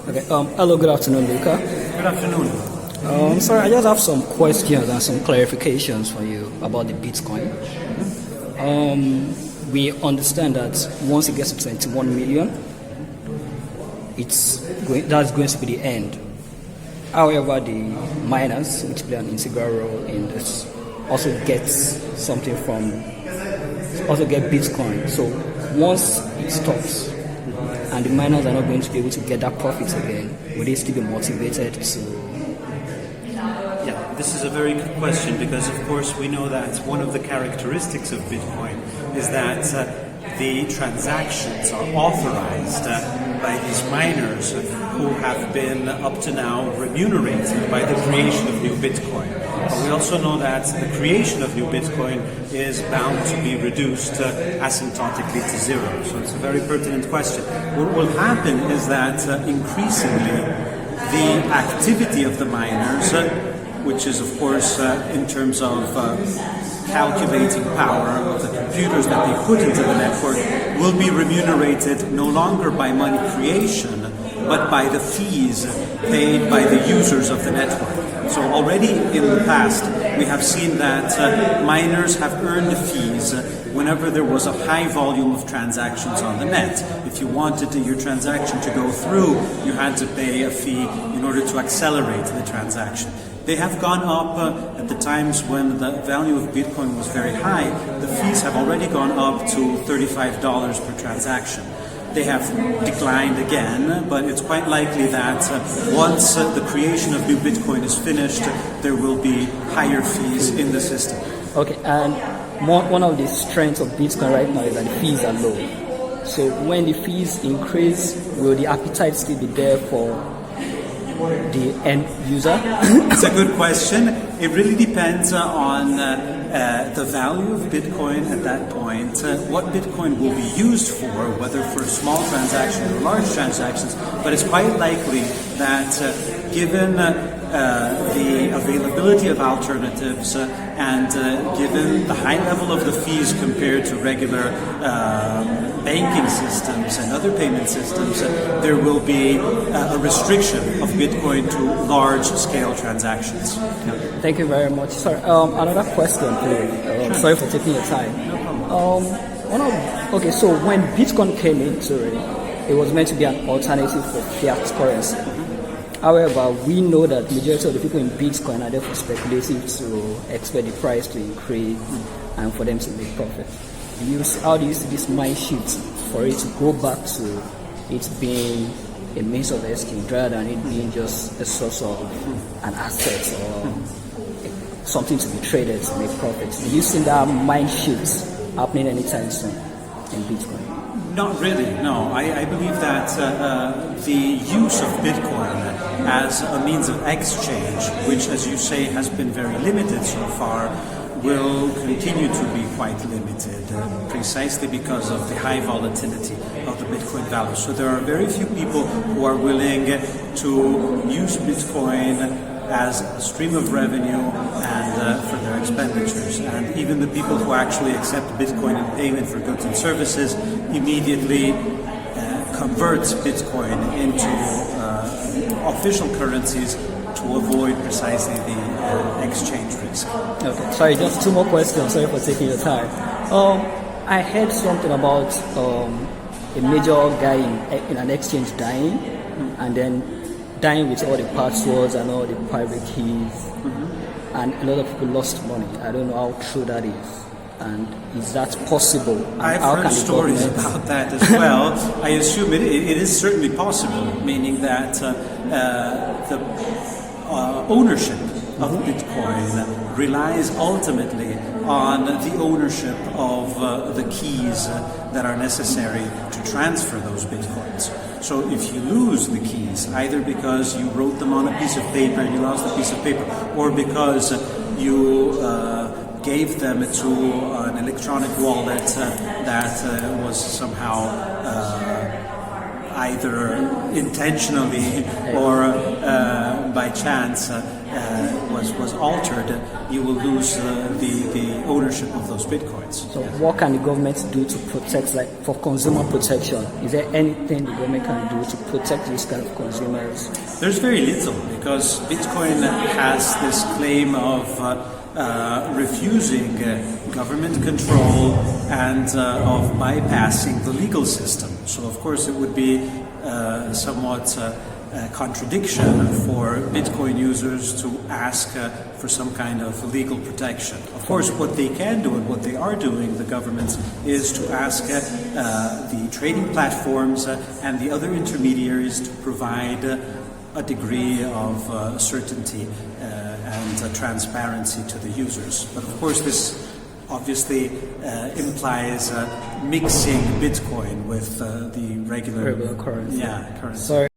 Okay. Hello. Good afternoon, Luca. Good afternoon. Sorry, I just have some questions and some clarifications for you about the Bitcoin. We understand that once it gets to 21 million, that's going to be the end. However, the miners, which play an integral role in this, also get Bitcoin. So once it stops, and the miners are not going to be able to get that profit again, will they still be motivated to? Yeah, this is a very good question because, of course, we know that one of the characteristics of Bitcoin is that the transactions are authorized by these miners who have been up to now remunerated by the creation of new Bitcoin. But we also know that the creation of new Bitcoin is bound to be reduced asymptotically to zero. So it's a very pertinent question. What will happen is that increasingly the activity of the miners, which is of course in terms of calculating power of the computers that they put into the network, will be remunerated no longer by money creation, but by the fees paid by the users of the network. So already in the past, we have seen that miners have earned fees whenever there was a high volume of transactions on the net. If you wanted your transaction to go through, you had to pay a fee in order to accelerate the transaction. They have gone up at the times when the value of Bitcoin was very high. The fees have already gone up to $35 per transaction. They have declined again, but it's quite likely that once the creation of new Bitcoin is finished, there will be higher fees in the system. Okay, and one of the strengths of Bitcoin right now is that the fees are low. So when the fees increase, will the appetite still be there for the end user? It's a good question. It really depends on the value of Bitcoin at that point, what Bitcoin will be used for, whether for small transactions or large transactions. But it's quite likely that given the availability of alternatives and given the high level of the fees compared to regular banking systems and other payment systems, there will be a restriction of Bitcoin to large-scale transactions. Thank you very much. Sorry, another question, please. Sorry for taking your time. Okay, so when Bitcoin came into it was meant to be an alternative for fiat currency. However, we know that majority of the people in Bitcoin are therefore speculative to expect the price to increase and for them to make profit. How do you see this mind shift for it to go back to it being a means of exchange rather than it being just a source of an asset or something to be traded to make profits? Do you see that mind shift happening anytime soon in Bitcoin? Not really, no. I believe that the use of Bitcoin as a means of exchange, which, as you say, has been very limited so far, will continue to be quite limited, precisely because of the high volatility of the Bitcoin value. So there are very few people who are willing to use Bitcoin as a stream of revenue and for their expenditures. And even the people who actually accept Bitcoin in payment for goods and services immediately convert Bitcoin into official currencies to avoid precisely the exchange risk. Okay, sorry, just two more questions. Sorry for taking your time. I heard something about a major guy in an exchange dying, and then dying with all the passwords and all the private keys, and a lot of people lost money. I don't know how true that is. And is that possible? And I've heard stories about that as well. I assume it is certainly possible, meaning that the ownership of Bitcoin relies ultimately on the ownership of the keys that are necessary to transfer those Bitcoins. So if you lose the keys, either because you wrote them on a piece of paper and you lost the piece of paper, or because you gave them to an electronic wallet that was somehow either intentionally or by chance was altered, you will lose the ownership of those bitcoins. So what can the government do to protect, like for consumer protection? Is there anything the government can do to protect these kind of consumers? There's very little, because Bitcoin has this claim of refusing government control and of bypassing the legal system. So of course it would be somewhat contradiction for Bitcoin users to ask for some kind of legal protection. Of course, what they can do and what they are doing, the governments, is to ask the trading platforms and the other intermediaries to provide a degree of certainty and transparency to the users. But of course, this obviously implies mixing Bitcoin with the regular currency. Yeah, currency. So